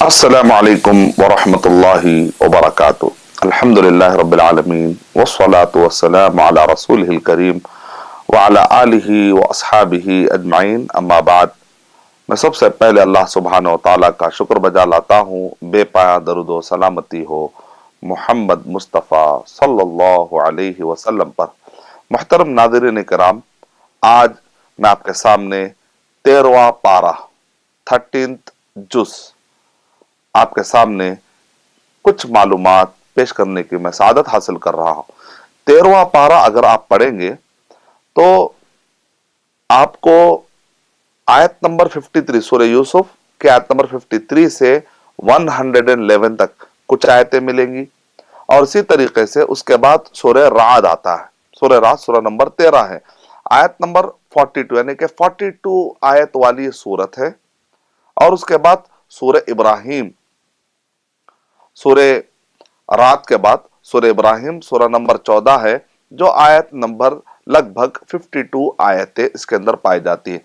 السلام علیکم ورحمۃ اللہ وبرکاتہ۔ الحمد للہ رب العالمین والصلاة والسلام علی رسولہ الکریم وعلی آلہ واصحابہ اجمعین، اما بعد۔ میں سب سے پہلے اللہ سبحانہ و تعالیٰ کا شکر بجا لاتا ہوں، بے پایا درود و سلامتی ہو محمد مصطفیٰ صلی اللہ علیہ وسلم پر۔ محترم ناظرین کرام، آج میں آپ کے سامنے 13واں پارہ 13th جز آپ کے سامنے کچھ معلومات پیش کرنے کی میں سعادت حاصل کر رہا ہوں۔ 13واں پارہ اگر آپ پڑھیں گے تو آپ کو آیت نمبر 53 سورہ یوسف کے آیت نمبر 53 سے 111 تک کچھ آیتیں ملیں گی، اور اسی طریقے سے اس کے بعد سورہ رعد آتا ہے۔ سورہ رعد سورہ نمبر 13 ہے، آیت نمبر 42 یعنی کہ 42 آیت والی سورت ہے، اور اس کے بعد سورہ ابراہیم، سورہ رات کے بعد سورہ ابراہیم سورہ نمبر 14 ہے، جو آیت نمبر لگ بھگ 52 آیتیں اس کے اندر پائی جاتی ہیں۔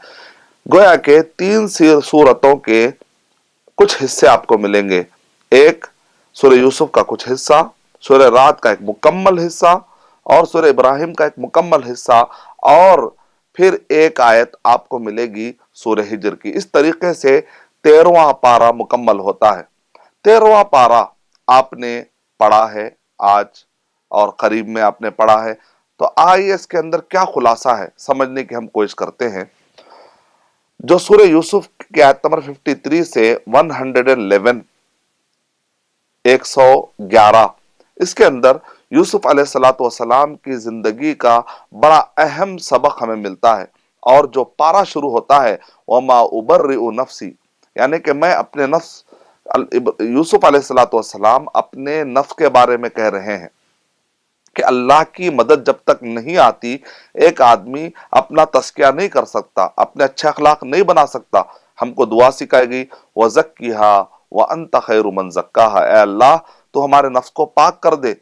گویا کہ 3 سورتوں کے کچھ حصے آپ کو ملیں گے، ایک سورہ یوسف کا کچھ حصہ، سورہ رات کا ایک مکمل حصہ، اور سورہ ابراہیم کا ایک مکمل حصہ، اور پھر ایک آیت آپ کو ملے گی سورہ ہجر کی۔ اس طریقے سے 13واں پارہ مکمل ہوتا ہے۔ 13واں پارہ آپ نے پڑھا ہے آج، اور قریب میں آپ نے پڑھا ہے، تو آئیے اس کے اندر کیا خلاصہ ہے سمجھنے کی ہم کوشش کرتے ہیں۔ جو سورہ یوسف کی آیت نمبر 53 سے 111 111 اس کے اندر یوسف علیہ السلام کی زندگی کا بڑا اہم سبق ہمیں ملتا ہے، اور جو پارہ شروع ہوتا ہے وَمَا أُبَرِّئُ نَفْسِي، یعنی کہ میں اپنے نفس، یوسف علیہ السلام اپنے نفس کے بارے میں کہہ رہے ہیں کہ اللہ کی مدد جب تک نہیں آتی ایک آدمی اپنا تزکیہ نہیں کر سکتا، اپنے اچھے اخلاق نہیں بنا سکتا۔ ہم کو دعا سکھائی گئی وَزَكِّهَا وَأَنْتَ خَيْرُ مَنْ زَكَّاهَا، اے اللہ تو ہمارے نفس کو پاک کر دے،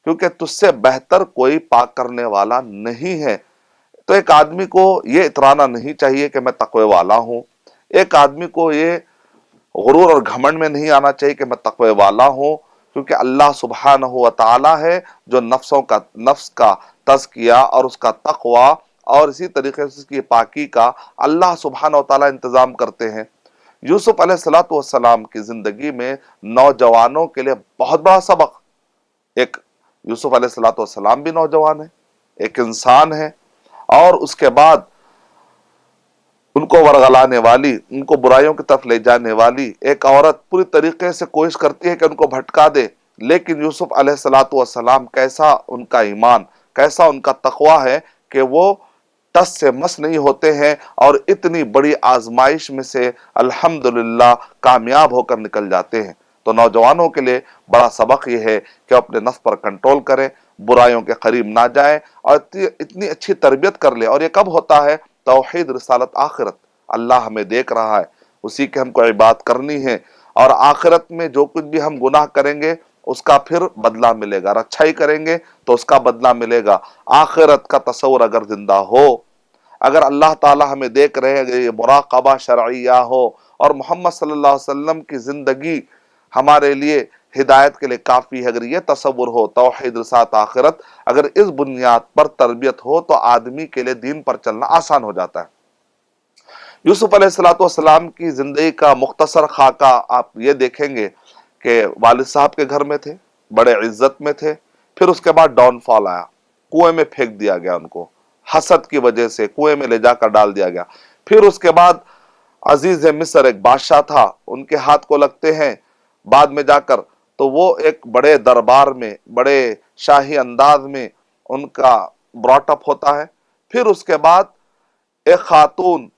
کیونکہ تجھ سے بہتر کوئی پاک کرنے والا نہیں ہے۔ تو ایک آدمی کو یہ اترانا نہیں چاہیے کہ میں تقوی والا ہوں، ایک آدمی کو یہ غرور اور گھمنڈ میں نہیں آنا چاہیے کہ میں تقوی والا ہوں، کیونکہ اللہ سبحانہ و تعالی ہے جو نفس کا تزکیہ اور اس کا تقوی اور اسی طریقے سے اس کی پاکی کا اللہ سبحانہ و تعالی انتظام کرتے ہیں۔ یوسف علیہ السلام کی زندگی میں نوجوانوں کے لیے بہت بڑا سبق، ایک یوسف علیہ السلام بھی نوجوان ہے، ایک انسان ہے، اور اس کے بعد ان کو ورغلانے والی، ان کو برائیوں کی طرف لے جانے والی ایک عورت پوری طریقے سے کوشش کرتی ہے کہ ان کو بھٹکا دے، لیکن یوسف علیہ السلام کیسا ان کا ایمان، کیسا ان کا تقوی ہے کہ وہ ٹس سے مس نہیں ہوتے ہیں، اور اتنی بڑی آزمائش میں سے الحمدللہ کامیاب ہو کر نکل جاتے ہیں۔ تو نوجوانوں کے لیے بڑا سبق یہ ہے کہ اپنے نفس پر کنٹرول کریں، برائیوں کے قریب نہ جائیں، اور اتنی اچھی تربیت کر لیں۔ اور یہ کب ہوتا ہے؟ توحید، رسالت، آخرت، اللہ ہمیں دیکھ رہا ہے، اسی کے ہم کو عبادت کرنی ہے، اور آخرت میں جو کچھ بھی ہم گناہ کریں گے اس کا پھر بدلہ ملے گا، اچھائی کریں گے تو اس کا بدلہ ملے گا۔ آخرت کا تصور اگر زندہ ہو، اگر اللہ تعالی ہمیں دیکھ رہے ہیں، یہ مراقبہ شرعیہ ہو، اور محمد صلی اللہ علیہ وسلم کی زندگی ہمارے لیے ہدایت کے لیے کافی ہے، اگر یہ تصور ہو توحید، رسالت، آخرت، اگر اس بنیاد پر تربیت ہو تو آدمی کے لیے دین پر چلنا آسان ہو جاتا ہے۔ یوسف علیہ السلام کی زندگی کا مختصر خاکہ آپ یہ دیکھیں گے کہ والد صاحب کے گھر میں تھے، بڑے عزت میں تھے، پھر اس کے بعد ڈاؤن فال آیا، کنویں میں پھینک دیا گیا، ان کو حسد کی وجہ سے کنویں میں لے جا کر ڈال دیا گیا۔ پھر اس کے بعد عزیز مصر ایک بادشاہ تھا، ان کے ہاتھ کو لگتے ہیں، بعد میں جا کر تو وہ ایک بڑے دربار میں، بڑے شاہی انداز میں ان کا براٹ اپ ہوتا ہے۔ پھر اس کے بعد ایک خاتون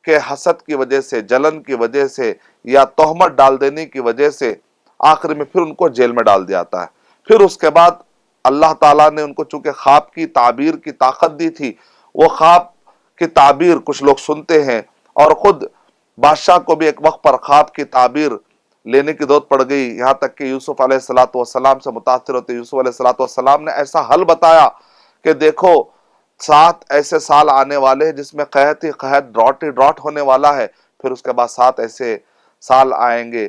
کے حسد کی وجہ سے، جلن کی وجہ سے، یا تہمت ڈال دینے کی وجہ سے آخر میں پھر ان کو جیل میں ڈال دیا جاتا ہے۔ پھر اس کے بعد اللہ تعالیٰ نے ان کو چونکہ خواب کی تعبیر کی طاقت دی تھی، وہ خواب کی تعبیر کچھ لوگ سنتے ہیں، اور خود بادشاہ کو بھی ایک وقت پر خواب کی تعبیر لینے کی ضرورت پڑ گئی، یہاں تک کہ یوسف علیہ السلام سے متاثر ہوتے یوسف علیہ السلام نے ایسا حل بتایا کہ دیکھو 7 ایسے سال آنے والے ہیں جس میں قحط ہی قحط، ڈراٹ ہی ڈراٹ ہونے والا ہے، پھر اس کے بعد 7 ایسے سال آئیں گے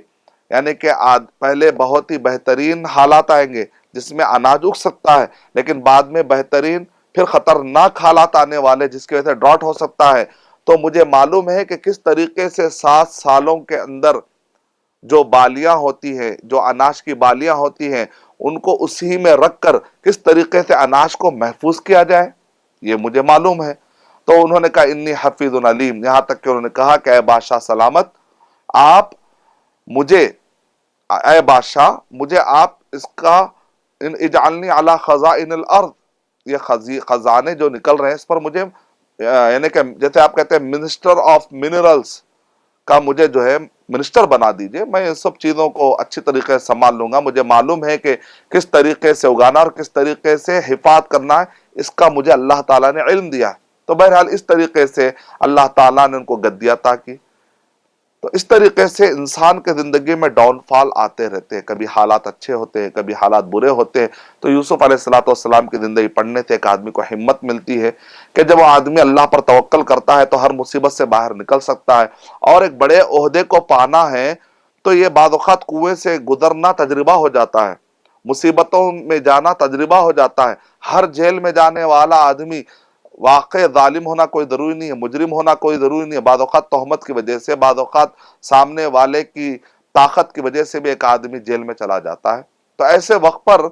یعنی کہ پہلے بہت ہی بہترین حالات آئیں گے جس میں اناج اگ سکتا ہے، لیکن بعد میں بہترین پھر خطرناک حالات آنے والے جس کی وجہ سے ڈراٹ ہو سکتا ہے۔ تو مجھے معلوم ہے کہ کس طریقے سے 7 سالوں کے اندر جو بالیاں ہوتی ہیں، جو اناج کی بالیاں ہوتی ہیں، ان کو اسی میں رکھ کر کس طریقے سے اناج کو محفوظ کیا جائے، یہ مجھے معلوم ہے۔ تو انہوں نے کہا انی حفیظ علیم، یہاں تک کہ انہوں نے کہا کہ اے بادشاہ سلامت، آپ مجھے، اے بادشاہ مجھے آپ اس کا اجعلنی علی خزائن الارض، یہ خزانے جو نکل رہے ہیں اس پر مجھے، یعنی کہ جیسے آپ کہتے ہیں منسٹر آف منرلز کا مجھے جو ہے منسٹر بنا دیجئے، میں ان سب چیزوں کو اچھی طریقے سے سنبھال لوں گا، مجھے معلوم ہے کہ کس طریقے سے اگانا اور کس طریقے سے حفاظت کرنا ہے، اس کا مجھے اللہ تعالیٰ نے علم دیا ہے۔ تو بہرحال اس طریقے سے اللہ تعالیٰ نے ان کو گدی عطا کی۔ تو اس طریقے سے انسان کے زندگی میں ڈاؤن فال آتے رہتے ہیں، کبھی حالات اچھے ہوتے ہیں، کبھی حالات برے ہوتے ہیں۔ تو یوسف علیہ السلام کی زندگی پڑھنے سے ایک آدمی کو ہمت ملتی ہے کہ جب وہ آدمی اللہ پر توکل کرتا ہے تو ہر مصیبت سے باہر نکل سکتا ہے، اور ایک بڑے عہدے کو پانا ہے تو یہ بعض اوقات کنویں سے گزرنا تجربہ ہو جاتا ہے، مصیبتوں میں جانا تجربہ ہو جاتا ہے۔ ہر جیل میں جانے والا آدمی واقع ظالم ہونا کوئی ضروری نہیں ہے، مجرم ہونا کوئی ضروری نہیں ہے، بعض اوقات تہمت کی وجہ سے، بعض اوقات سامنے والے کی طاقت کی وجہ سے بھی ایک آدمی جیل میں چلا جاتا ہے۔ تو ایسے وقت پر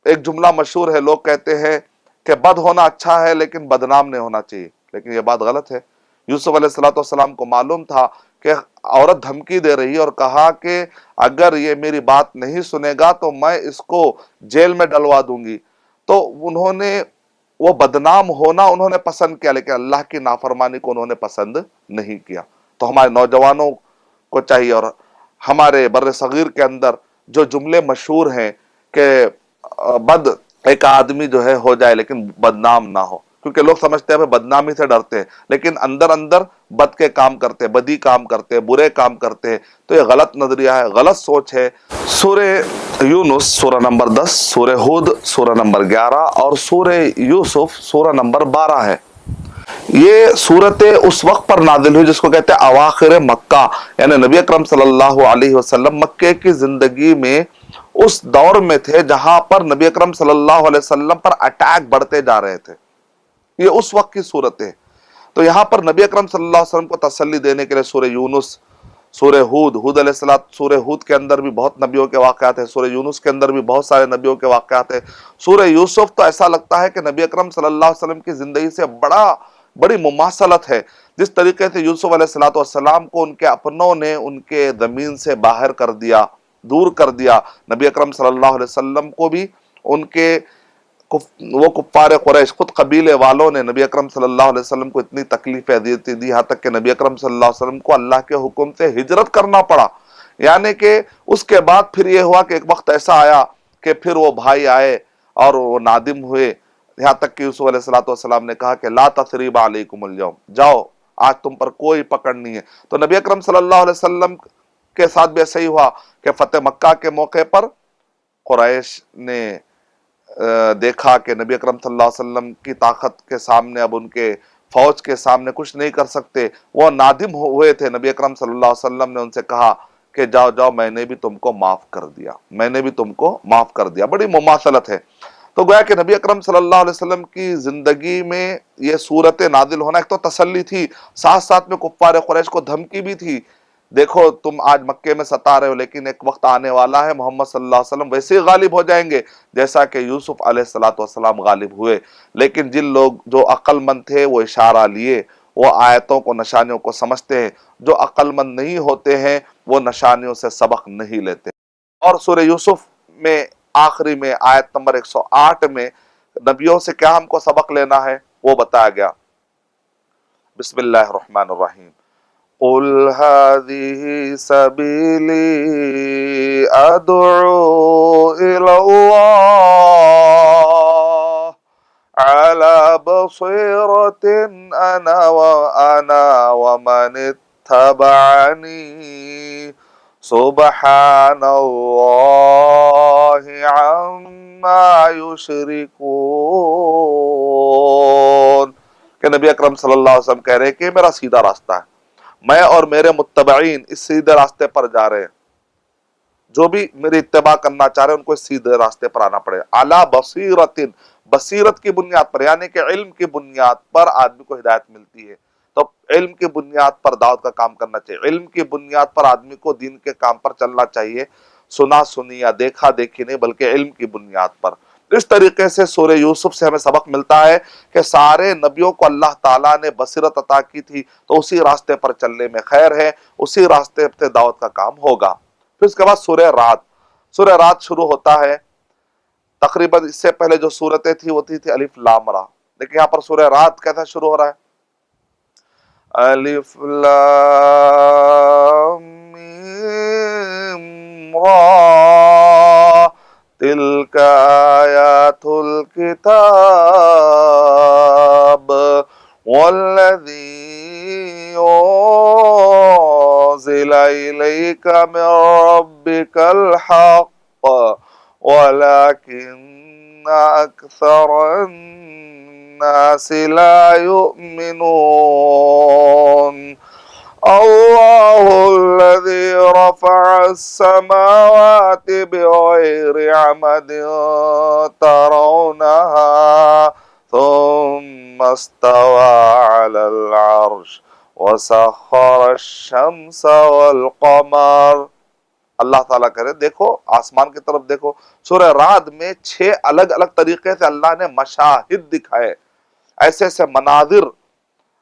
ایک جملہ مشہور ہے، لوگ کہتے ہیں کہ بد ہونا اچھا ہے لیکن بدنام نہیں ہونا چاہیے، لیکن یہ بات غلط ہے۔ یوسف علیہ السلام کو معلوم تھا کہ عورت دھمکی دے رہی اور کہا کہ اگر یہ میری بات نہیں سنے گا تو میں اس کو جیل میں ڈلوا دوں گی، تو انہوں نے وہ بدنام ہونا انہوں نے پسند کیا، لیکن اللہ کی نافرمانی کو انہوں نے پسند نہیں کیا۔ تو ہمارے نوجوانوں کو چاہیے، اور ہمارے بر صغیر کے اندر جو جملے مشہور ہیں کہ بد ایک آدمی جو ہے ہو جائے لیکن بدنام نہ ہو، کیونکہ لوگ سمجھتے ہیں بدنامی سے ڈرتے ہیں، لیکن اندر اندر بد کے کام کرتے ہیں، بدی کام کرتے ہیں، برے کام کرتے ہیں۔ تو یہ غلط نظریہ ہے، غلط سوچ ہے۔ سورہ یونس سورہ نمبر 10، سورہ ہود سورہ نمبر 11 اور سورہ یوسف سورہ نمبر 12 ہے۔ یہ صورتیں اس وقت پر نازل ہوئی جس کو کہتے ہیں اواخر مکہ، یعنی نبی اکرم صلی اللہ علیہ وسلم مکے کی زندگی میں اس دور میں تھے جہاں پر نبی اکرم صلی اللہ علیہ وسلم پر اٹیک بڑھتے جا رہے تھے، یہ اس وقت کی صورتیں۔ تو یہاں پر نبی اکرم صلی اللہ علیہ وسلم کو تسلی دینے کے لیے سورہ یونس، سورہ ہود علیہ السلام، سورہ ہود کے اندر بھی بہت نبیوں کے واقعات ہیں، سورہ یونس کے اندر بھی بہت سارے نبیوں کے واقعات ہیں، سورہ یوسف تو ایسا لگتا ہے کہ نبی اکرم صلی اللہ علیہ وسلم کی زندگی سے بڑی مماثلت ہے۔ جس طریقے سے یوسف علیہ السلام کو ان کے اپنوں نے ان کے زمین سے باہر کر دیا، دور کر دیا، نبی اکرم صلی اللہ علیہ وسلم کو بھی ان کے وہ کفار قریش، خود قبیلے والوں نے نبی اکرم صلی اللہ علیہ وسلم کو اتنی تکلیفیں دی، یہاں تک کہ نبی اکرم صلی اللہ علیہ وسلم کو اللہ کے حکم سے ہجرت کرنا پڑا۔ یعنی کہ اس کے بعد پھر یہ ہوا کہ ایک وقت ایسا آیا کہ پھر وہ بھائی آئے اور وہ نادم ہوئے، یہاں تک کہ یوسف علیہ السلام نے کہا کہ لا تثریب علیکم اليوم، جاؤ آج تم پر کوئی پکڑ نہیں ہے۔ تو نبی اکرم صلی اللہ علیہ وسلم کے ساتھ بھی ایسا ہی ہوا کہ فتح مکہ کے موقع پر قریش نے دیکھا کہ نبی اکرم صلی اللہ علیہ وسلم کی طاقت کے سامنے، اب ان کے فوج کے سامنے کچھ نہیں کر سکتے، وہ نادم ہوئے تھے۔ نبی اکرم صلی اللہ علیہ وسلم نے ان سے کہا کہ جاؤ جاؤ میں نے بھی تم کو معاف کر دیا، میں نے بھی تم کو معاف کر دیا۔ بڑی مماثلت ہے۔ تو گویا کہ نبی اکرم صلی اللہ علیہ وسلم کی زندگی میں یہ صورت نازل ہونا ایک تو تسلی تھی، ساتھ ساتھ میں کفار قریش کو دھمکی بھی تھی، دیکھو تم آج مکے میں ستا رہے ہو لیکن ایک وقت آنے والا ہے محمد صلی اللہ علیہ وسلم ویسے ہی غالب ہو جائیں گے جیسا کہ یوسف علیہ السلام غالب ہوئے۔ لیکن جن لوگ جو عقل مند تھے وہ اشارہ لیے، وہ آیتوں کو، نشانیوں کو سمجھتے ہیں، جو عقل مند نہیں ہوتے ہیں وہ نشانیوں سے سبق نہیں لیتے۔ اور سورہ یوسف میں آخری میں آیت نمبر 108 میں نبیوں سے کیا ہم کو سبق لینا ہے وہ بتایا گیا۔ بسم اللہ الرحمن الرحیم، قل هذه سبيلي أدعو إلى الله على بصيرة أنا ومن اتبعني سبحان الله عما يشركون۔ کہ نبی اکرم صلی اللہ علیہ وسلم کہہ رہے ہیں کہ میرا سیدھا راستہ ہے، میں اور میرے متبعین اس سیدھے راستے پر جا رہے ہیں، جو بھی میری اتباع کرنا چاہ رہے ہیں ان کو سیدھے راستے پر آنا پڑے. اعلیٰ بصیرتن، بصیرت کی بنیاد پر، یعنی کہ علم کی بنیاد پر آدمی کو ہدایت ملتی ہے. تو علم کی بنیاد پر دعوت کا کام کرنا چاہیے، علم کی بنیاد پر آدمی کو دین کے کام پر چلنا چاہیے، سنا سنی یا دیکھا دیکھی نہیں بلکہ علم کی بنیاد پر. اس طریقے سے سورہ یوسف سے ہمیں سبق ملتا ہے کہ سارے نبیوں کو اللہ تعالیٰ نے بصیرت عطا کی تھی، تو اسی راستے پر چلنے میں خیر ہے، اسی راستے پہ دعوت کا کام ہوگا. پھر اس کے بعد سورہ رعد. سورہ رعد شروع ہوتا ہے، تقریباً اس سے پہلے جو سورتیں تھی وہ تھی الف لام را، لیکن یہاں پر سورہ رعد کیسا شروع ہو رہا ہے؟ الف لام میم را تلک آیات الکتاب والذی انزل الیک من ربک الحق ولكن اکثر الناس لا يؤمنون. اللہ الذي رفع السماوات بغير عمد ترونها ثم استوى على العرش وسخر الشمس والقمر. اللہ تعالیٰ کرے دیکھو آسمان کی طرف دیکھو. سورہ رعد میں 6 الگ الگ طریقے سے اللہ نے مشاہد دکھائے، ایسے ایسے مناظر،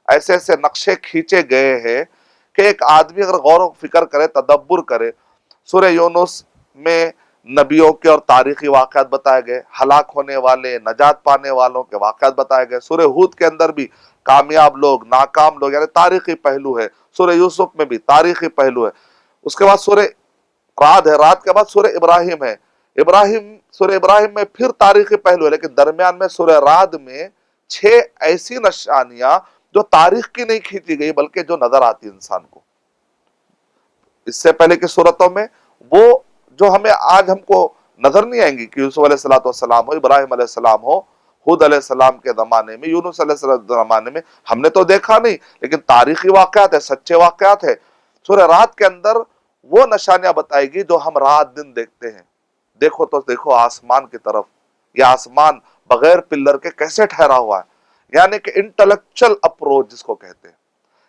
ایسے ایسے نقشے کھینچے گئے ہیں کہ ایک آدمی اگر غور و فکر کرے، تدبر کرے. سورہ یونس میں نبیوں کے اور تاریخی واقعات بتائے گئے، ہلاک ہونے والے، نجات پانے والوں کے واقعات بتائے گئے. سورہ ہود کے اندر بھی کامیاب لوگ، ناکام لوگ، یعنی تاریخی پہلو ہے. سورہ یوسف میں بھی تاریخی پہلو ہے. اس کے بعد سورہ رعد ہے، رعد کے بعد سورہ ابراہیم ہے. سورہ ابراہیم میں پھر تاریخی پہلو ہے، لیکن درمیان میں سورہ رعد میں 6 ایسی نشانیاں جو تاریخ کی نہیں کھینچی گئی بلکہ جو نظر آتی انسان کو. اس سے پہلے کی صورتوں میں وہ جو ہمیں آج ہم کو نظر نہیں آئیں گی کہ یوسف علیہ السلام ہو، ابراہیم علیہ السلام ہو، ہود علیہ السلام کے زمانے میں، یونس علیہ السلام کے زمانے میں ہم نے تو دیکھا نہیں، لیکن تاریخی واقعات ہے، سچے واقعات ہے. سورہ رعد کے اندر وہ نشانیاں بتائے گی جو ہم رات دن دیکھتے ہیں. دیکھو تو دیکھو آسمان کی طرف، یہ آسمان بغیر پلر کے کیسے ٹھہرا ہوا ہے. یعنی کہ انٹلیکچل اپروچ جس کو کہتے ہیں،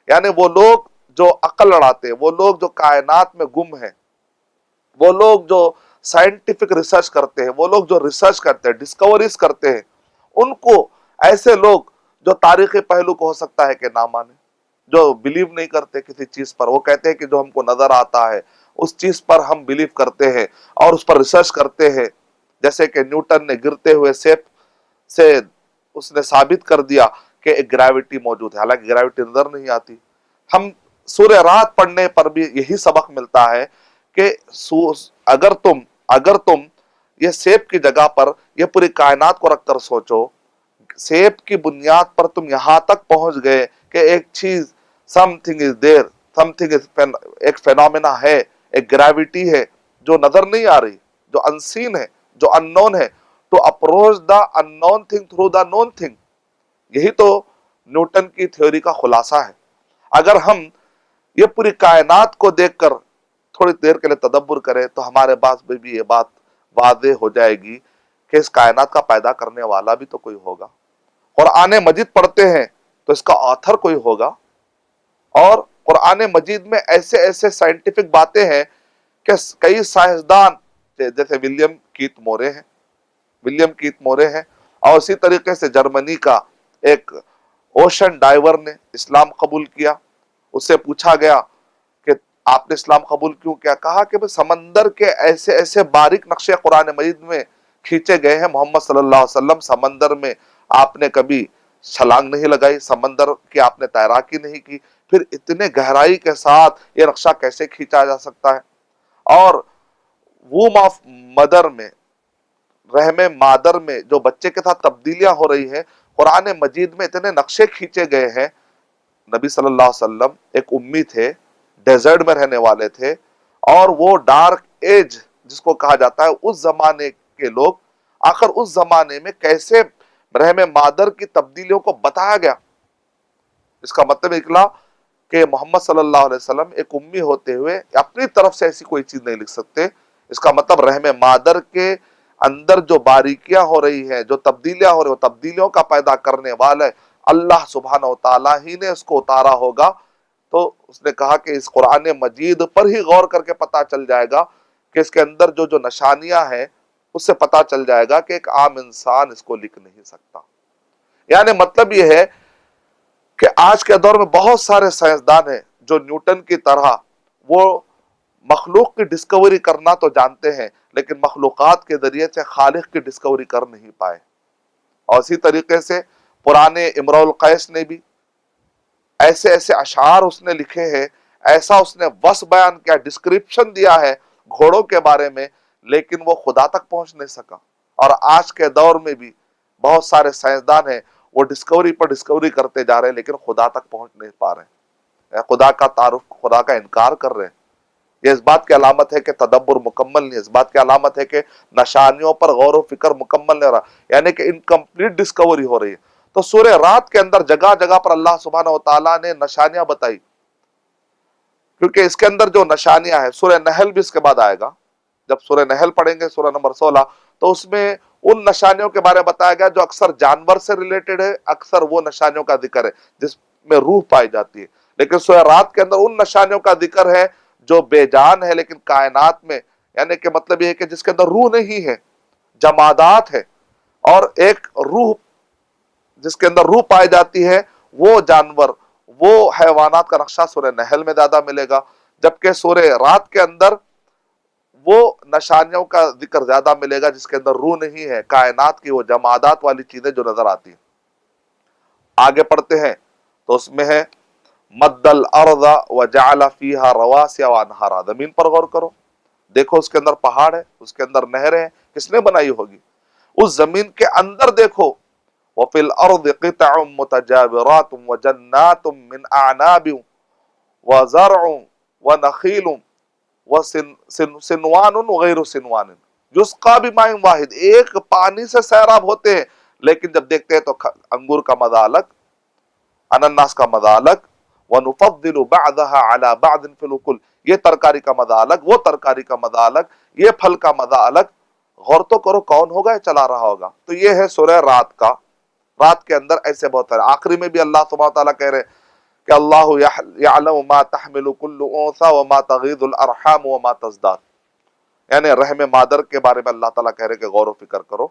یعنی وہ لوگ جو عقل لڑاتے ہیں، وہ لوگ جو کائنات میں گم ہیں، وہ لوگ جو سائنٹیفک ریسرچ کرتے ہیں، وہ لوگ جو ریسرچ کرتے ہیں، ڈسکوریز کرتے ہیں، ان کو ایسے لوگ جو تاریخی پہلو کو ہو سکتا ہے کہ نہ مانے، جو بلیو نہیں کرتے کسی چیز پر، وہ کہتے ہیں کہ جو ہم کو نظر آتا ہے اس چیز پر ہم بلیو کرتے ہیں اور اس پر ریسرچ کرتے ہیں. جیسے کہ نیوٹن نے گرتے ہوئے سیب سے اس نے ثابت کر دیا کہ ایک گریوٹی موجود ہے، حالانکہ گریوٹی نظر نہیں آتی. ہم سورہ رعد پڑھنے پر بھی یہی سبق ملتا ہے کہ اگر تم یہ سیب کی جگہ پر یہ پوری کائنات کو رکھ کر سوچو، سیب کی بنیاد پر تم یہاں تک پہنچ گئے کہ ایک چیز some thing is there, some thing is, ایک فینومینا ہے، ایک گریوٹی ہے جو نظر نہیں آ رہی، جو انسین ہے، جو ان نون ہے. To approach the unknown thing through the known thing, یہی تو نیوٹن کی تھیوری کا خلاصہ ہے. اگر ہم یہ پوری کائنات کو دیکھ کر تھوڑی دیر کے لیے تدبر کریں تو ہمارے پاس بھی یہ بات واضح ہو جائے گی کہ اس کائنات کا پیدا کرنے والا بھی تو کوئی ہوگا. قرآن مجید پڑھتے ہیں تو اس کا آتھر کوئی ہوگا. اور قرآن مجید میں ایسے ایسے سائنٹیفک باتیں ہیں کہ کئی سائنسدان جیسے ولیم کیت مورے ہیں اور اسی طریقے سے جرمنی کا ایک اوشن ڈائیور نے اسلام قبول کیا. اس سے پوچھا گیا کہ آپ نے اسلام قبول کیوں کیا؟ کہا کہ سمندر کے ایسے ایسے باریک نقشے قرآن مجید میں کھینچے گئے ہیں، محمد صلی اللہ علیہ وسلم سمندر میں آپ نے کبھی چھلانگ نہیں لگائی، سمندر کی آپ نے تیراکی نہیں کی، پھر اتنے گہرائی کے ساتھ یہ نقشہ کیسے کھینچا جا سکتا ہے؟ اور ووم آف مدر میں، رحم مادر میں جو بچے کے ساتھ تبدیلیاں ہو رہی ہیں، قرآن مجید میں اتنے نقشے کھینچے گئے ہیں. نبی صلی اللہ علیہ وسلم ایک امی تھے، ڈیزرٹ میں رہنے والے تھے، اور وہ ڈارک ایج جس کو کہا جاتا ہے اس زمانے کے لوگ، آخر اس زمانے میں کیسے رحم مادر کی تبدیلیوں کو بتایا گیا. اس کا مطلب نکلا کہ محمد صلی اللہ علیہ وسلم ایک امی ہوتے ہوئے اپنی طرف سے ایسی کوئی چیز نہیں لکھ سکتے، اس کا مطلب رحم مادر کے اندر جو باریکیاں ہو رہی ہیں، جو تبدیلیاں ہو رہی ہیں، وہ تبدیلیوں کا پیدا کرنے والا اللہ سبحانہ و تعالیٰ ہی نے اس کو اتارا ہوگا۔ تو اس نے کہا کہ اس قرآن مجید پر ہی غور کر کے پتہ چل جائے گا کہ اس کے اندر جو جو نشانیاں ہیں اس سے پتہ چل جائے گا کہ ایک عام انسان اس کو لکھ نہیں سکتا۔ یعنی مطلب یہ ہے کہ آج کے دور میں بہت سارے سائنسدان ہیں جو نیوٹن کی طرح وہ مخلوق کی ڈسکوری کرنا تو جانتے ہیں، لیکن مخلوقات کے ذریعے سے خالق کی ڈسکوری کر نہیں پائے۔ اور اسی طریقے سے پرانے امرؤ القیس نے بھی ایسے ایسے اشعار اس نے لکھے ہیں، ایسا اس نے وصف بیان کیا، ڈسکرپشن دیا ہے گھوڑوں کے بارے میں، لیکن وہ خدا تک پہنچ نہیں سکا۔ اور آج کے دور میں بھی بہت سارے سائنسدان ہیں، وہ ڈسکوری پر ڈسکوری کرتے جا رہے ہیں لیکن خدا تک پہنچ نہیں پا رہے ہیں، خدا کا تعارف، خدا کا انکار کر رہے ہیں۔ یہ اس بات کی علامت ہے کہ تدبر مکمل نہیں، اس بات کی علامت ہے کہ نشانیوں پر غور و فکر مکمل نہیں رہا، یعنی کہ انکمپلیٹ ڈسکوری ہو رہی ہے۔ تو سورہ رات کے اندر جگہ جگہ پر اللہ سبحانہ و تعالیٰ نے نشانیاں بتائی، کیونکہ اس کے اندر جو نشانیاں ہیں، سورہ نحل بھی اس کے بعد آئے گا، جب سورہ نحل پڑھیں گے سورہ نمبر 16، تو اس میں ان نشانیوں کے بارے میں بتایا گیا جو اکثر جانور سے ریلیٹڈ ہے، اکثر وہ نشانیوں کا ذکر ہے جس میں روح پائی جاتی ہے، لیکن سورہ رات کے اندر ان نشانیوں کا ذکر ہے جو بے جان ہے لیکن کائنات میں، یعنی کہ مطلب یہ ہے کہ جس کے اندر روح نہیں ہے، جمادات ہے، اور ایک روح جس کے اندر روح پائی جاتی ہے، وہ جانور، وہ حیوانات کا نقشہ سورہ نحل میں زیادہ ملے گا، جبکہ سورہ رات کے اندر وہ نشانیوں کا ذکر زیادہ ملے گا جس کے اندر روح نہیں ہے، کائنات کی وہ جمادات والی چیزیں جو نظر آتی ہیں۔ آگے پڑھتے ہیں تو اس میں ہے مد الارض وجعل فیہا رواسیا وانہارا، زمین پر غور کرو، دیکھو اس کے اندر پہاڑ ہے، اس کے اندر نہریں ہیں، کس نے بنائی ہوگی؟ اس زمین کے اندر دیکھو، وفی الارض قطع متجاورات وجنات من اعناب وزرع ونخیل وسنوان وغیر سنوان یسقا بماء واحد، ایک پانی سے سیراب ہوتے ہیں، لیکن جب دیکھتے ہیں تو انگور کا مزہ الگ، انناس کا مزہ الگ، وَنُفَضِّلُ بَعْضَهَا عَلَى بَعْضٍ فِي الْأُكُلِ، یہ ترکاری کا مزہ الگ، وہ ترکاری کا مزہ الگ، یہ پھل کا مزہ الگ۔ غور تو کرو کون ہوگا یہ چلا رہا ہوگا۔ تو یہ ہے سورہ رات کا، رات کے اندر ایسے بہت سارے، آخری میں بھی اللہ سبحانہ وتعالیٰ کہہ رہے کہ اللہ یعلم ما تحمل کل انثی وما تغیض الارحام وما تزداد، یعنی رحم مادر کے بارے میں اللہ تعالیٰ کہہ رہے کہ غور و فکر کرو۔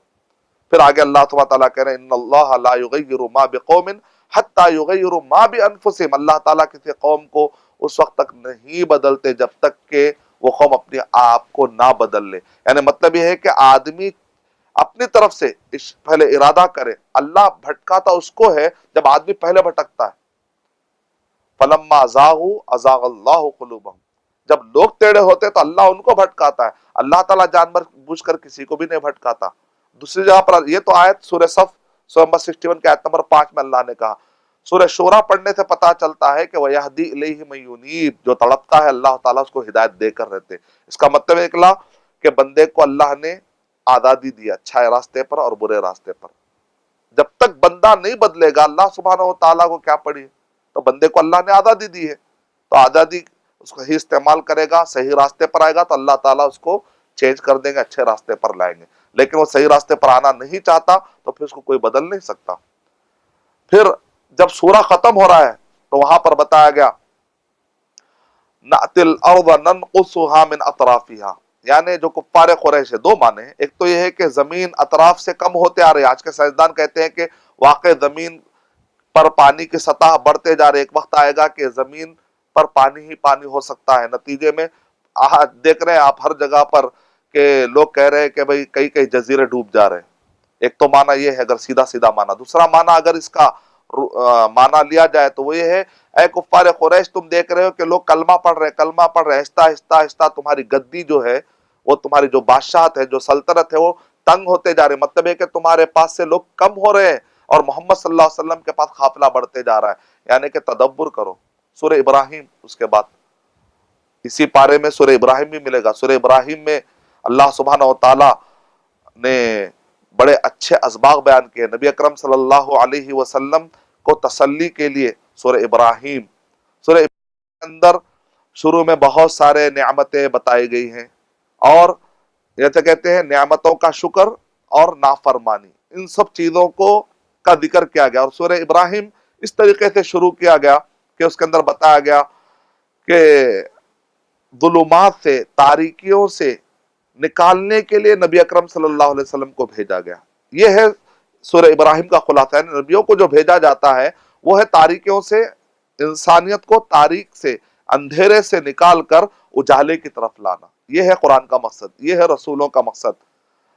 پھر آگے اللہ سبحانہ تعالیٰ کہہ رہے ہیں ان اللہ لا یغیر ما بقوم حتی یغیر ما بانفسہم، اللہ تعالیٰ کسی قوم کو اس وقت تک نہیں بدلتے جب تک کہ وہ قوم اپنے آپ کو نہ بدل لے۔ یعنی مطلب یہ ہے کہ آدمی اپنی طرف سے پہلے ارادہ کرے، اللہ بھٹکاتا اس کو ہے جب آدمی پہلے بھٹکتا ہے۔ فلما زاغوا ازاغ اللہ قلوبہم، جب لوگ ٹیڑے ہوتے تو اللہ ان کو بھٹکاتا ہے، اللہ تعالیٰ جان بوجھ کر کسی کو بھی نہیں بھٹکاتا۔ دوسری جگہ پر یہ تو آیت سورہ صف سورہ نمبر 61 کے آیت نمبر 5 میں اللہ نے کہا۔ سورہ شورى پڑھنے سے پتہ چلتا ہے کہ وَيَهْدِي إِلَيْهِ مَن يُنِيبُ، جو تڑپتا ہے اللہ تعالیٰ اس کو ہدایت دے کر رہتے۔ اس کا مطلب نکلا کہ بندے کو اللہ نے آزادی دی اچھے راستے پر اور برے راستے پر۔ جب تک بندہ نہیں بدلے گا اللہ سبحانہ و تعالیٰ کو کیا پڑی، تو بندے کو اللہ نے آزادی دی ہے، تو آزادی اس کو ہی استعمال کرے گا، صحیح راستے پر آئے گا تو اللہ تعالیٰ اس کو چینج کر دیں گے، اچھے راستے پر لائیں گے۔ لیکن وہ صحیح راستے پر آنا نہیں چاہتا تو پھر اس کو کوئی بدل نہیں سکتا۔ پھر جب سورہ ختم ہو رہا ہے تو وہاں پر بتایا گیا نَأْتِي الْأَرْضَ نَنْقُصُهَا مِنْ أَطْرَافِهَا، یعنی جو کفار قریش ہے، دو معنی ہیں، ایک تو یہ ہے کہ زمین اطراف سے کم ہوتے آ رہے، آج کے سائنسدان کہتے ہیں کہ واقع زمین پر پانی کی سطح بڑھتے جا رہے، ایک وقت آئے گا کہ زمین پر پانی ہی پانی ہو سکتا ہے۔ نتیجے میں دیکھ رہے ہیں آپ ہر جگہ پر کہ لوگ کہہ رہے ہیں کہ بھئی کئی کئی جزیرے ڈوب جا رہے ہیں۔ ایک تو معنی یہ ہے اگر سیدھا سیدھا معنی، دوسرا معنی اگر اس کا معنی لیا جائے تو وہ یہ ہے اے کفار قریش تم دیکھ رہے ہو کہ لوگ کلمہ پڑھ رہے آہستہ آہستہ آہستہ تمہاری گدی جو ہے، وہ تمہاری جو بادشاہت ہے، جو سلطنت ہے، وہ تنگ ہوتے جا رہے، مطلب ہے کہ تمہارے پاس سے لوگ کم ہو رہے ہیں اور محمد صلی اللہ علیہ وسلم کے پاس قافلہ بڑھتے جا رہا ہے۔ یعنی کہ تدبر کرو۔ سورہ ابراہیم اس کے بعد اسی پارے میں سورہ ابراہیم بھی ملے گا۔ سورہ ابراہیم میں اللہ سبحانہ و تعالی نے بڑے اچھے اسباق بیان کیے، نبی اکرم صلی اللہ علیہ وسلم کو تسلی کے لیے سورہ ابراہیم کے اندر شروع میں بہت سارے نعمتیں بتائی گئی ہیں، اور جیسے کہتے ہیں نعمتوں کا شکر اور نافرمانی، ان سب چیزوں کو کا ذکر کیا گیا، اور سورہ ابراہیم اس طریقے سے شروع کیا گیا کہ اس کے اندر بتایا گیا کہ ظلمات سے، تاریکیوں سے نکالنے کے لیے نبی اکرم صلی اللہ علیہ وسلم کو بھیجا گیا۔ یہ ہے سورہ ابراہیم کا خلاصہ، یعنی نبیوں کو جو بھیجا جاتا ہے وہ ہے تاریکیوں سے، انسانیت کو تاریک سے، اندھیرے سے نکال کر اجالے کی طرف لانا۔ یہ ہے قرآن کا مقصد، یہ ہے رسولوں کا مقصد۔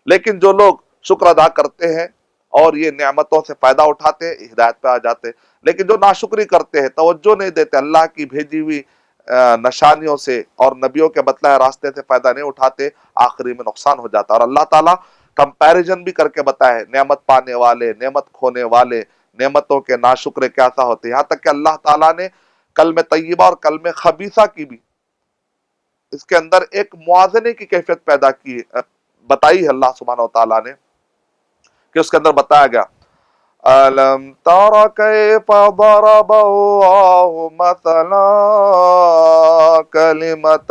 لیکن جو لوگ شکر ادا کرتے ہیں اور یہ نعمتوں سے فائدہ اٹھاتے ہیں، ہدایت پہ آ جاتے ہیں، لیکن جو ناشکری کرتے ہیں، توجہ نہیں دیتے، اللہ کی بھیجی ہوئی نشانیوں سے اور نبیوں کے بتلائے راستے سے فائدہ نہیں اٹھاتے، آخری میں نقصان ہو جاتا ہے۔ اور اللہ تعالیٰ کمپیریزن بھی کر کے بتائے، نعمت پانے والے، نعمت کھونے والے، نعمتوں کے ناشکرے کیسا ہوتے ہیں۔ یہاں تک کہ اللہ تعالیٰ نے کلمہ طیبہ اور کلمہ خبیثہ کی بھی اس کے اندر ایک موازنے کی کیفیت پیدا کی بتائی ہے اللہ سبحانہ و تعالیٰ نے، کہ اس کے اندر بتایا گیا أَلَمْ تَرَ كَيْفَ ضَرَبَ اللَّهُ مَثَلًا كَلِمَةً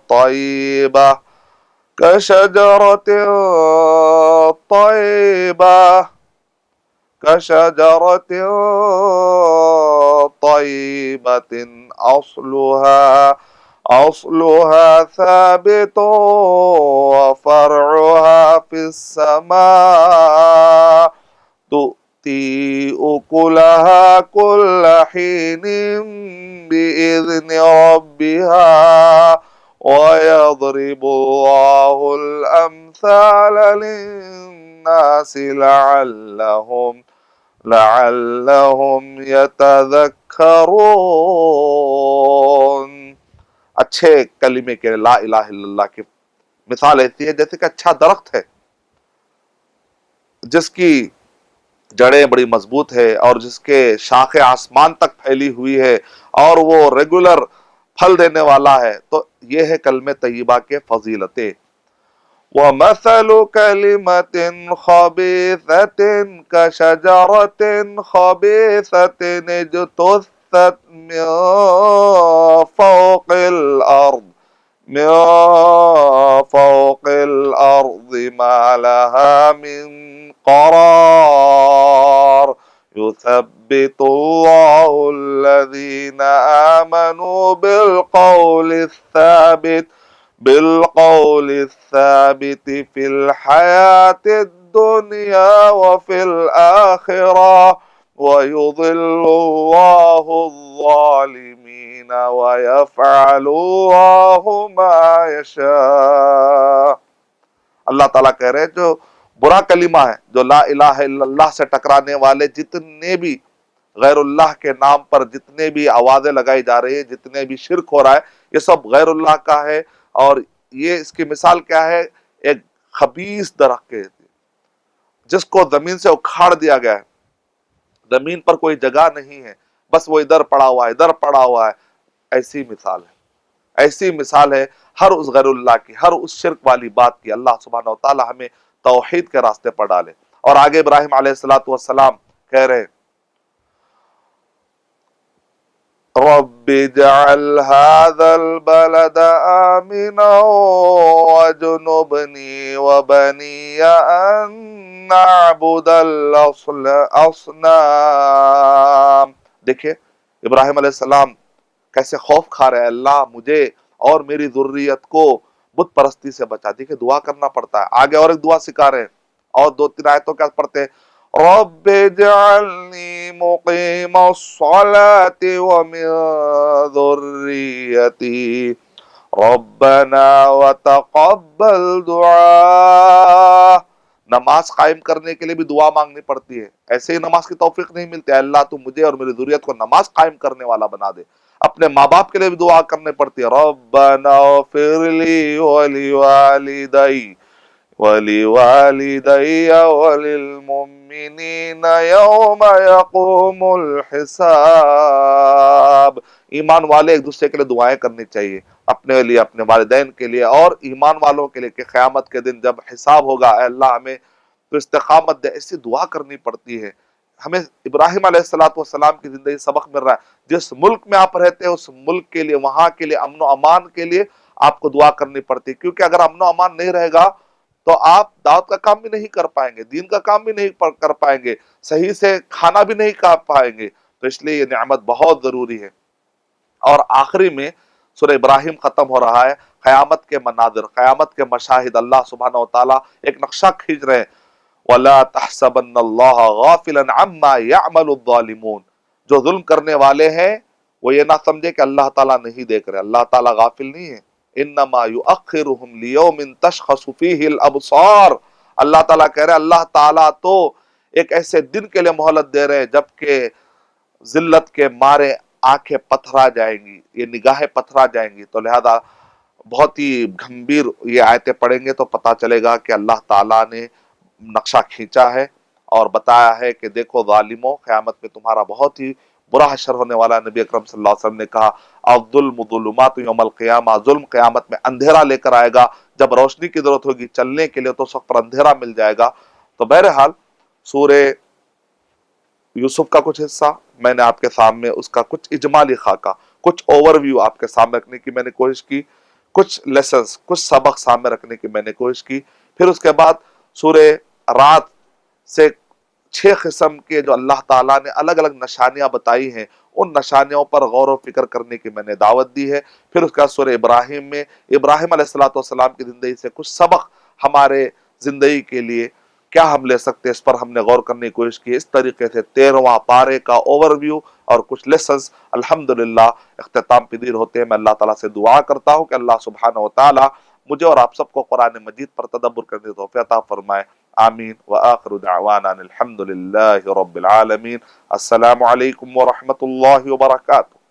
طَيِّبَةً كَشَجَرَةٍ طَيِّبَةٍ كَشَجَرَةٍ طَيِّبَةٍ أصلها ثابت وفرعها في السماء تؤتي أكلها كل حين بإذن ربها ويضرب الله الأمثال للناس لعلهم يتذكرون۔ اچھے کلمے کے لا الہ الا اللہ کی مثال ایسی ہے جیسے کہ اچھا درخت ہے جس کی جڑیں بڑی مضبوط ہے اور جس کے شاخیں آسمان تک پھیلی ہوئی ہے اور وہ ریگولر پھل دینے والا ہے۔ تو یہ ہے کلمہ طیبہ کے فضیلتیں۔ وَمَثَلُ كَلِمَةٍ خَبِيثَةٍ كَشَجَرَةٍ خَبِيثَةٍ اجْتُثَّتْ مِنْ فوق الأرض ما لها من قرار يثبت الله الذين آمنوا بالقول الثابت في الحياة الدنيا وفي الآخرة ويضل الله الظالمين ويفعل الله ما يشاء۔ اللہ تعالیٰ کہہ رہے ہیں جو برا کلمہ ہے، جو لا الہ الا اللہ سے ٹکرانے والے جتنے بھی غیر اللہ کے نام پر جتنے بھی آوازیں لگائی جا رہی ہیں، جتنے بھی شرک ہو رہا ہے، یہ سب غیر اللہ کا ہے۔ اور یہ اس کی مثال کیا ہے؟ ایک خبیث درخت کے جس کو زمین سے اکھاڑ دیا گیا ہے، زمین پر کوئی جگہ نہیں ہے، بس وہ ادھر پڑا ہوا ہے، ادھر پڑا ہوا ہے۔ ایسی مثال ہے، ایسی مثال ہے ہر اس غیر اللہ کی، ہر اس شرک والی بات کی۔ اللہ سبحانہ و تعالی ہمیں توحید کے راستے پر ڈالے۔ اور آگے ابراہیم علیہ السلام کہہ رہے رب اجعل هذا البلد آمنا واجنبني وبني أن نعبد الأصنام۔ دیکھیں ابراہیم علیہ السلام کیسے خوف کھا رہے ہیں، اللہ مجھے اور میری ذریت کو بت پرستی سے بچا۔ دیکھیں دعا کرنا پڑتا ہے۔ آگے اور ایک دعا سکھا رہے ہیں، اور 2-3 آیتوں کیا پڑھتے ہیں؟ رب اجعلنی مقیم الصلاة ومن ذریتی ربنا وتقبل دعا۔ نماز قائم کرنے کے لیے بھی دعا مانگنی پڑتی ہے، ایسے ہی نماز کی توفیق نہیں ملتی۔ اے اللہ تو مجھے اور میری ذریت کو نماز قائم کرنے والا بنا دے۔ اپنے ماں باپ کے لیے بھی دعا کرنے پڑتی ہے، ربنا اغفر لی وَلِوَالِدَيَّ وَلِلْمُؤْمِنِينَ يَوْمَ يَقُومُ الْحِسَابِ۔ ایمان والے ایک دوسرے کے لیے دعائیں کرنی چاہیے، اپنے لیے، اپنے والدین کے لیے اور ایمان والوں کے لیے، کہ قیامت کے دن جب حساب ہوگا، اے اللہ ہمیں تو استقامت دے۔ ایسی دعا کرنی پڑتی ہے۔ ہمیں ابراہیم علیہ السلام کی زندگی سبق مل رہا ہے۔ جس ملک میں آپ رہتے ہیں اس ملک کے لیے، وہاں کے لیے امن و امان کے لیے آپ کو دعا کرنی پڑتی ہے، کیونکہ اگر امن و امان نہیں رہے گا تو آپ دعوت کا کام بھی نہیں کر پائیں گے، دین کا کام بھی نہیں کر پائیں گے، صحیح سے کھانا بھی نہیں کھا پائیں گے۔ تو اس لیے یہ نعمت بہت ضروری ہے۔ اور آخری میں سورہ ابراہیم ختم ہو رہا ہے، قیامت کے مناظر، قیامت کے مشاہد، اللہ سبحانہ و تعالیٰ ایک نقشہ کھینچ رہے ہیں۔ وَلَا تَحْسَبَنَّ اللَّهَ غَافِلًا عَمَّا يَعْمَلُ الظَّالِمُونَ، جو ظلم کرنے والے ہیں وہ یہ نہ سمجھے کہ اللہ تعالیٰ نہیں دیکھ رہے، اللہ تعالیٰ غافل نہیں ہے۔ انما یؤخرہم لیوم تشخص فیہ الابصار، اللہ تعالیٰ کہہ رہے ہیں اللہ تعالیٰ تو ایک ایسے دن کے لیے مہلت دے رہے ہیں جبکہ ذلت کے مارے آنکھیں پتھرا جائیں گی، یہ نگاہیں پتھرا جائیں گی۔ تو لہذا بہت ہی گھمبیر یہ آیتیں پڑھیں گے تو پتہ چلے گا کہ اللہ تعالیٰ نے نقشہ کھینچا ہے اور بتایا ہے کہ دیکھو ظالموں، قیامت میں تمہارا بہت ہی برا حشر ہونے والا ہے۔ نبی اکرم صلی اللہ علیہ وسلم نے کہا الظلم ظلمات یوم القیامہ، ظلم قیامت میں اندھیرا لے کر آئے گا، جب روشنی کی ضرورت ہوگی چلنے کے لیے تو اس وقت پر اندھیرا مل جائے گا۔ تو بہرحال سورہ یوسف کا کچھ حصہ میں نے آپ کے سامنے اس کا کچھ اجمالی خاکہ، کچھ اوور ویو آپ کے سامنے رکھنے کی میں نے کوشش کی، کچھ لیسنز، کچھ سبق سامنے رکھنے کی میں نے کوشش کی۔ پھر اس کے بعد سورہ رات سے 6 قسم کے جو اللہ تعالیٰ نے الگ الگ نشانیاں بتائی ہیں، ان نشانیوں پر غور و فکر کرنے کی میں نے دعوت دی ہے۔ پھر اس کا سورہ ابراہیم میں ابراہیم علیہ السلام کی زندگی سے کچھ سبق ہمارے زندگی کے لیے کیا ہم لے سکتے ہیں، اس پر ہم نے غور کرنے کی کوشش کی۔ اس طریقے سے 13واں پارے کا اوور ویو اور کچھ لیسنز الحمدللہ اختتام پذیر ہوتے ہیں۔ میں اللہ تعالیٰ سے دعا کرتا ہوں کہ اللہ سبحانہ و تعالیٰ مجھے اور آپ سب کو قرآن مجید پر تدبر کرنے کی توفیق عطا فرمائے، آمین۔ وآخر دعوانا الحمدللہ رب العالمین۔ السلام علیکم ورحمۃ اللہ وبرکاتہ۔